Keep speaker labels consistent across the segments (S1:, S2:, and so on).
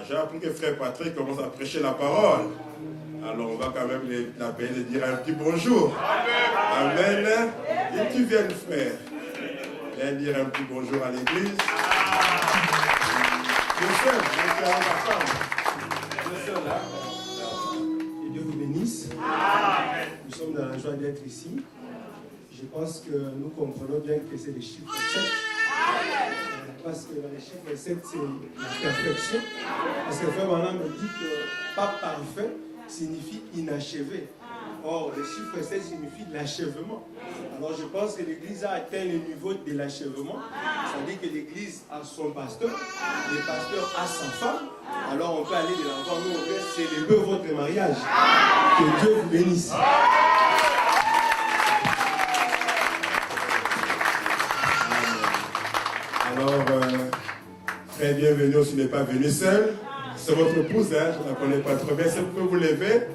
S1: J'ai appris que frère Patrick commence à prêcher la parole. Alors on va quand même l'appeler et dire un petit bonjour. Amen. Et tu viens, frère. Viens dire un petit bonjour à l'église. Je sais, je suis à ma femme. Je suis là.
S2: Que Dieu vous bénisse. Nous sommes dans la joie d'être ici. Je pense que nous comprenons bien que c'est les chiffres 7. Parce que dans les chiffres 7, c'est la perfection. Parce que frère Manan me dit que pas parfait signifie inachevé. Or, le chiffre 7 signifie l'achèvement. Alors, je pense que l'Église a atteint le niveau de l'achèvement. C'est-à-dire que l'Église a son pasteur, le pasteur a sa femme. Alors, on peut aller de l'avant. Nous, on veut célébrer votre mariage. Que Dieu vous bénisse.
S1: Alors, très bienvenue, si n'est pas venu seul. C'est votre épouse, hein, je ne la connais pas trop bien. Si vous pouvez vous lever.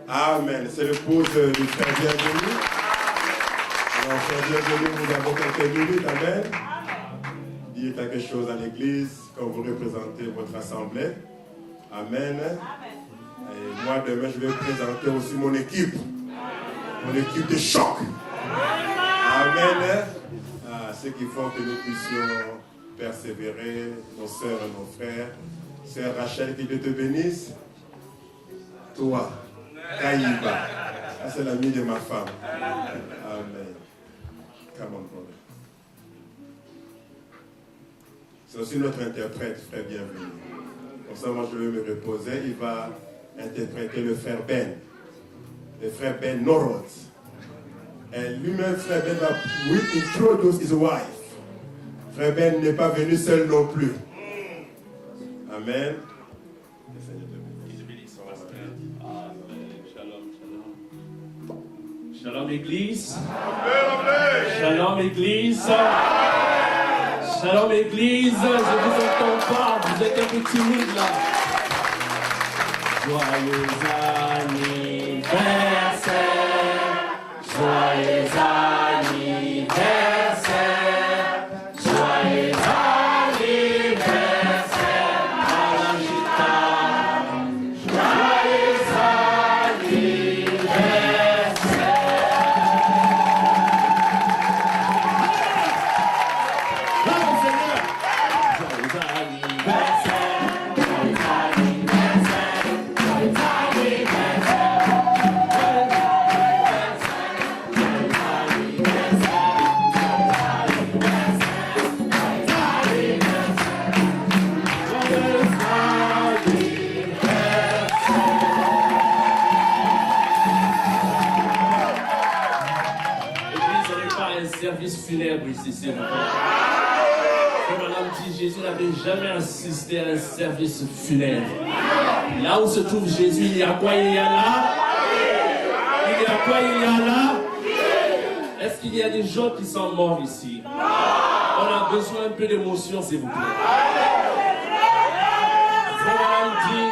S1: Amen. C'est l'épouse du frère bienvenu. Alors, frère bienvenu, nous avons quelques minutes. Amen. Dites quelque chose à l'église quand vous représentez votre assemblée. Amen. Et moi, demain, je vais présenter aussi mon équipe. Mon équipe de choc. Amen. Ce qui font que nous puissions persévérer, nos sœurs et nos frères. Sœur Rachel, que Dieu te bénisse. Toi, Taïba. C'est l'ami de ma femme. Amen. Come on, brother. C'est aussi notre interprète, frère bienvenu. Comme ça, moi, je vais me reposer. Il va interpréter le frère Ben. Le frère Ben Norod. Et lui-même, frère Ben, va introduce his wife. Frère Ben n'est pas venu seul non plus. Amen.
S3: Shalom Église. Shalom Église. Shalom Église. Je vous entends pas, vous êtes un peu timide là. Joyeux anniversaire. Joyeux anniversaire. Joyeux anniversaire. Alangita. Joyeux anniversaire. Bravo Seigneur. Joyeux anniversaire. Joyeux anniversaire. Joyeux service funèbre ici, s'il vous plaît. Comme madame dit, Jésus n'avait jamais assisté à un service funèbre. Là où se trouve Jésus, il y a quoi? Il y a là? Il y a quoi? Il y a là? Est-ce qu'il y a des gens qui sont morts ici? On a besoin un peu d'émotion, s'il vous plaît. Madame dit,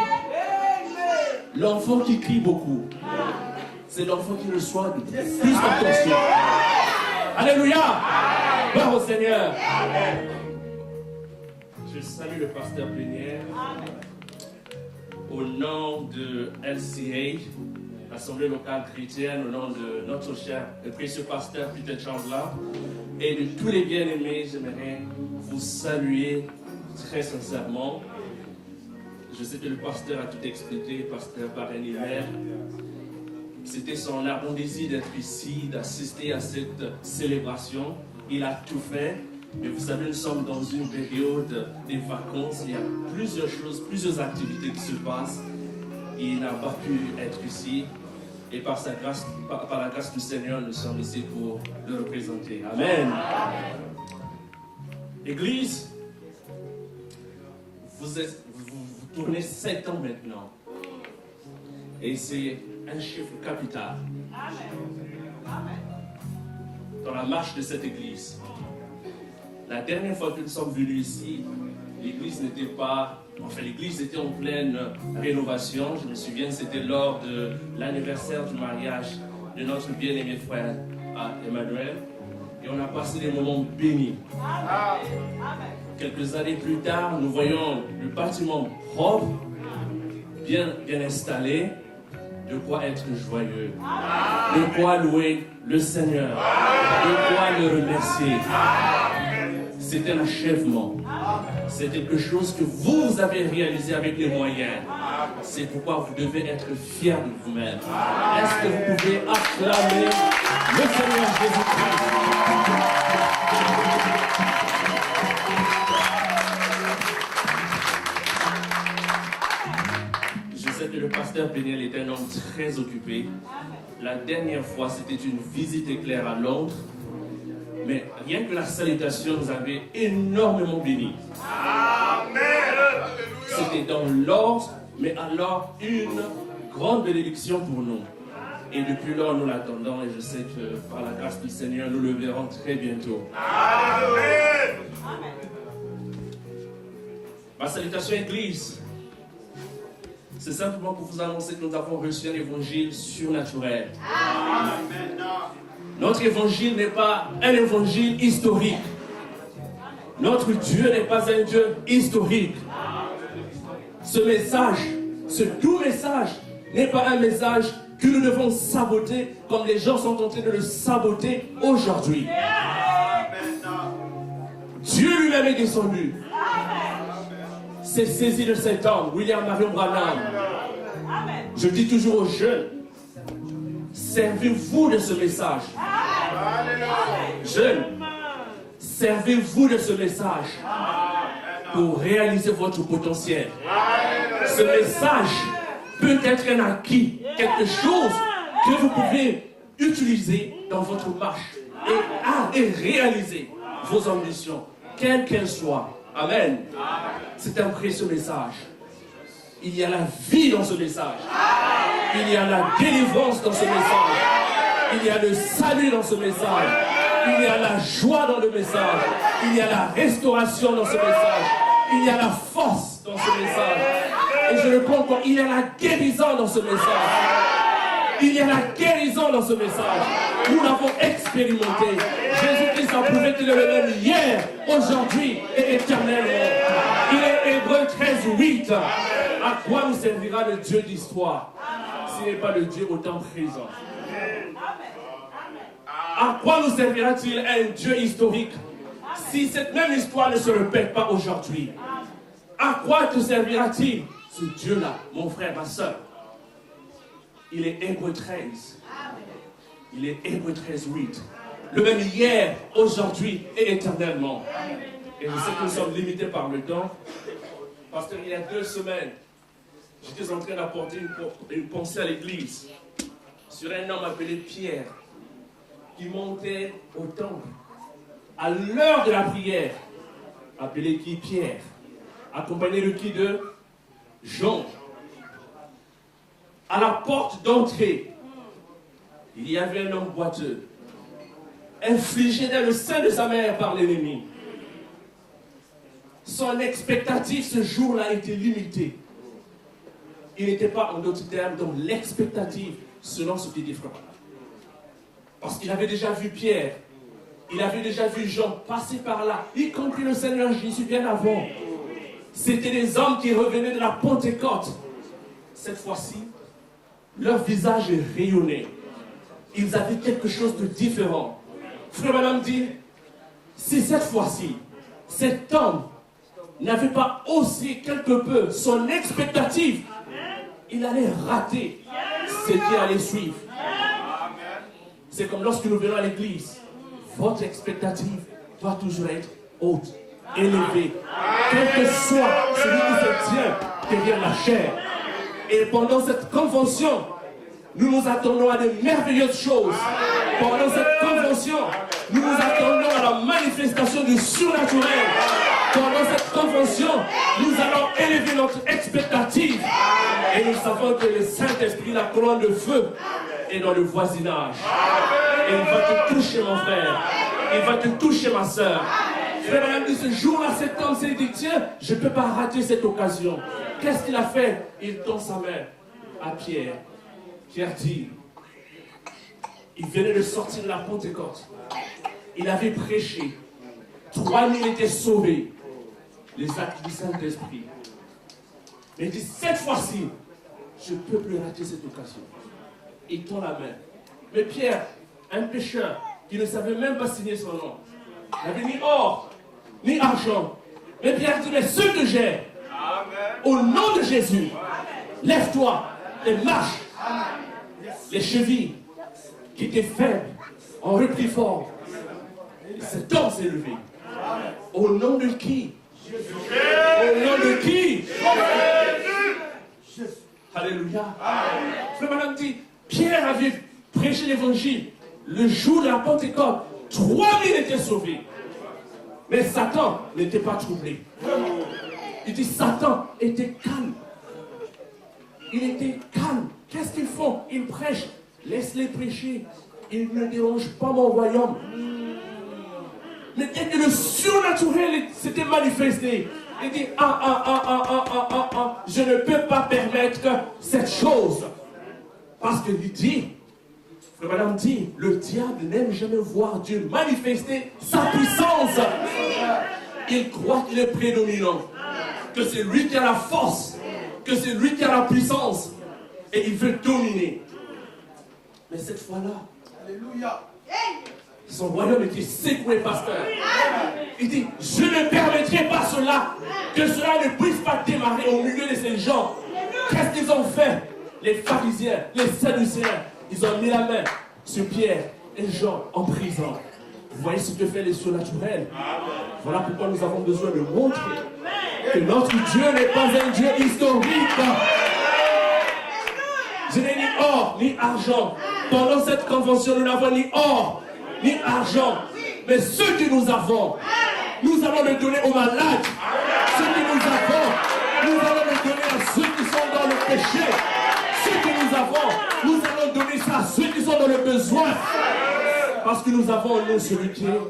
S3: l'enfant qui crie beaucoup, c'est l'enfant qui reçoit plus d'attention. Alléluia! Gloire au Seigneur! Je salue le pasteur plénière au nom de LCA, l'Assemblée locale chrétienne, au nom de notre cher et précieux pasteur Peter Chandler et de tous les bien-aimés. J'aimerais vous saluer très sincèrement. Je sais que le pasteur a tout expliqué, pasteur Barren-Hiver. C'était son ardent désir d'être ici, d'assister à cette célébration. Il a tout fait. Mais vous savez, nous sommes dans une période des vacances. Il y a plusieurs choses, plusieurs activités qui se passent. Il n'a pas pu être ici. Et par sa grâce, par la grâce du Seigneur, nous sommes ici pour le représenter. Amen. Église, vous tournez 7 ans maintenant. Et c'est un chiffre capital dans la marche de cette église. La dernière fois que nous sommes venus ici, l'église n'était pas... Enfin, l'église était en pleine rénovation. Je me souviens, c'était lors de l'anniversaire du mariage de notre bien-aimé frère Emmanuel. Et on a passé des moments bénis. Quelques années plus tard, nous voyons le bâtiment propre, bien installé. De quoi être joyeux, de quoi louer le Seigneur, de quoi le remercier. C'est un achèvement. C'est quelque chose que vous avez réalisé avec les moyens. C'est pourquoi vous devez être fiers de vous-même. Est-ce que vous pouvez acclamer le Seigneur Jésus-Christ? Je sais que le pasteur Péniel est un homme très occupé. La dernière fois, c'était une visite éclair à Londres. Mais rien que la salutation nous avait énormément bénis. C'était dans l'ordre, mais alors une grande bénédiction pour nous. Et depuis lors, nous l'attendons et je sais que par la grâce du Seigneur, nous le verrons très bientôt. Amen. Ma salutation Église, c'est simplement pour vous annoncer que nous avons reçu un évangile surnaturel. Amen. Notre évangile n'est pas un évangile historique. Notre Dieu n'est pas un Dieu historique. Ce message, ce doux message, n'est pas un message que nous devons saboter comme les gens sont en train de le saboter aujourd'hui. Dieu lui-même est descendu. C'est saisi de cet homme, William Marion Branham. Je dis toujours aux jeunes, servez-vous de ce message. Jeunes, servez-vous de ce message pour réaliser votre potentiel. Ce message peut être un acquis, quelque chose que vous pouvez utiliser dans votre marche et réaliser vos ambitions, quelles qu'elles soient. Amen. C'est un précieux message. Il y a la vie dans ce message. Il y a la délivrance dans ce message. Il y a le salut dans ce message. Il y a la joie dans le message. Il y a la restauration dans ce message. Il y a la force dans ce message. Et je le prends encore, il y a la guérison dans ce message. Il y a la guérison dans ce message. Nous l'avons expérimenté. Jésus-Christ a prouvé qu'il est le même hier, aujourd'hui et éternellement. Il est Hébreux 13:8. À quoi nous servira le Dieu d'histoire s'il n'est pas le Dieu au temps présent? À quoi nous servira-t-il un Dieu historique si cette même histoire ne se répète pas aujourd'hui? À quoi te servira-t-il ce Dieu-là, mon frère, ma soeur? Il est Hébreux 13. Il est Hébreux 13:8. Le même hier, aujourd'hui et éternellement. Et je sais que nous sommes limités par le temps. Parce qu'il y a 2 semaines, j'étais en train d'apporter une pensée à l'église sur un homme appelé Pierre qui montait au temple à l'heure de la prière. Appelé qui? Pierre. Accompagné de qui? De Jean. À la porte d'entrée, il y avait un homme boiteux, infligé dans le sein de sa mère par l'ennemi. Son expectative ce jour-là était limitée. Il n'était pas, en d'autres termes, dans l'expectative selon ce qu'il dit frère. Parce qu'il avait déjà vu Pierre, il avait déjà vu Jean passer par là, y compris le Seigneur Jésus bien avant. C'était des hommes qui revenaient de la Pentecôte. Cette fois-ci, leur visage rayonnait. Ils avaient quelque chose de différent. Frère Madame dit, si cette fois-ci, cet homme n'avait pas aussi quelque peu son expectative, il allait rater ce qui allait suivre. C'est comme lorsque nous venons à l'église, votre expectative doit toujours être haute, élevée, quel que soit celui qui se tient derrière la chair. Et pendant cette convention, nous nous attendons à de merveilleuses choses. Pendant cette convention, nous nous attendons à la manifestation du surnaturel. Pendant cette convention, nous allons élever notre expectative. Et nous savons que le Saint-Esprit, la colonne de feu, est dans le voisinage. Et il va te toucher, mon frère. Il va te toucher, ma soeur. Frère Madame dit, ce jour-là, cet homme s'est dit, tiens, je ne peux pas rater cette occasion. Qu'est-ce qu'il a fait? Il tend sa main à Pierre. Pierre dit, il venait de sortir de la Pentecôte. Il avait prêché. 3000 étaient sauvés. les actes du Saint-Esprit. Mais il dit, cette fois-ci, je ne peux plus rater cette occasion. Il tend la main. Mais Pierre, un pécheur qui ne savait même pas signer son nom, n'avait ni or, ni argent. Mais Pierre dit, mais ce que j'ai, au nom de Jésus, lève-toi et marche. Les chevilles qui étaient faibles ont repris fort. Et cet homme s'est levé. Au nom de qui? Au nom de qui? Alléluia. Frère Madame dit, Pierre avait prêché l'évangile le jour de la Pentecôte. 3000 étaient sauvés. Mais Satan n'était pas troublé. Il dit, Satan était calme. Il était calme. Qu'est-ce qu'ils font? Ils prêchent. Laisse-les prêcher. Ils ne dérangent pas mon royaume. Mais dès que le surnaturel s'était manifesté, il dit, je ne peux pas permettre cette chose. Parce qu'il dit, Frère Madame dit, le diable n'aime jamais voir Dieu manifester sa puissance. Il croit qu'il est prédominant, que c'est lui qui a la force, que c'est lui qui a la puissance, et il veut dominer. Mais cette fois-là, alléluia, son royaume était secoué, pasteur. Il dit, je ne permettrai pas cela, que cela ne puisse pas démarrer au milieu de ces gens. Qu'est-ce qu'ils ont fait? Les pharisiens, les sadducéens, ils ont mis la main sur Pierre et Jean en prison. Vous voyez ce que fait les surnaturels. Voilà pourquoi nous avons besoin de montrer que notre Dieu n'est pas un Dieu historique. Je n'ai ni or, ni argent. Pendant cette convention, nous n'avons ni or, ni argent. Mais ce que nous avons, nous allons le donner aux malades. Ce que nous avons, nous allons le donner à ceux qui sont dans le péché. Ce que nous avons, nous allons donner ça à ceux qui sont dans le besoin. Parce que nous avons en nous celui qui est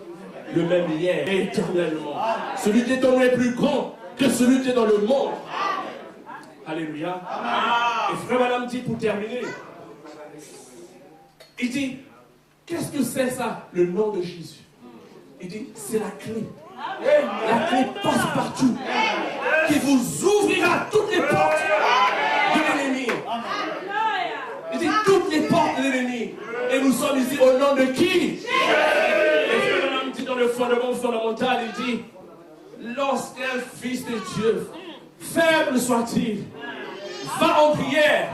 S3: le même hier, éternellement. Celui qui est en nous est plus grand que celui qui est dans le monde. Alléluia. Et frère Madame dit pour terminer, il dit, qu'est-ce que c'est ça, le nom de Jésus? Il dit, c'est la clé. La clé passe partout. Qui vous ouvrira toutes les portes de l'ennemi. Il dit, toutes les portes de l'ennemi. Et nous sommes ici au nom de qui? Et frère Madame dit dans le fondement fondamental, il dit, lorsqu'un fils de Dieu, faible soit-il, va en prière.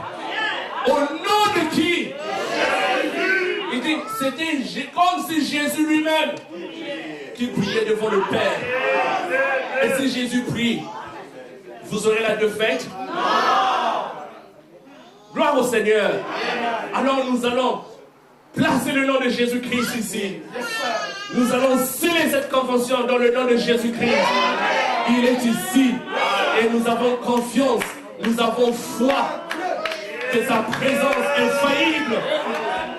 S3: Au nom de qui? Il dit, c'était comme si Jésus lui-même qui priait devant le Père. Et si Jésus prie, vous aurez la défaite? Non. Gloire au Seigneur. Alors nous allons placer le nom de Jésus-Christ ici. Nous allons sceller cette convention dans le nom de Jésus-Christ. Il est ici. Et nous avons confiance, nous avons foi que sa présence infaillible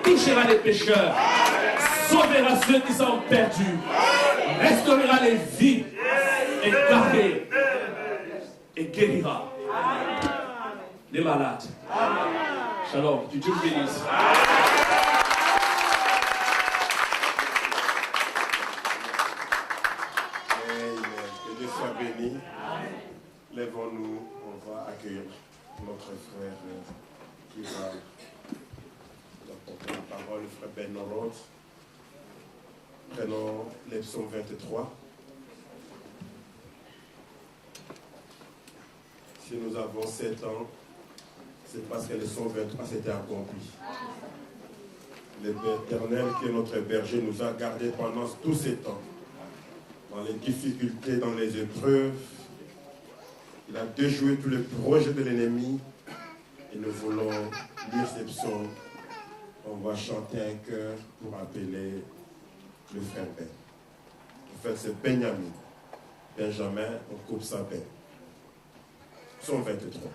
S3: touchera les pécheurs, sauvera ceux qui sont perdus, restaurera les vies et gardera et guérira les malades. Shalom, que Dieu vous bénisse.
S1: Que Dieu soit béni. Lèvons-nous, on va accueillir notre frère qui va nous apporter la parole, le frère Ben Norod. Prenons les psaumes 23. Si nous avons 7 ans, c'est parce que le psaume 23 s'était accompli. L'Éternel, qui est notre berger, nous a gardés pendant tous ces temps, dans les difficultés, dans les épreuves. Il a déjoué tous les projets de l'ennemi et nous voulons lire ces psaumes. On va chanter un chœur pour appeler le frère Ben. En fait, c'est Benjamin. Benjamin, on coupe sa peine. Psaume 23.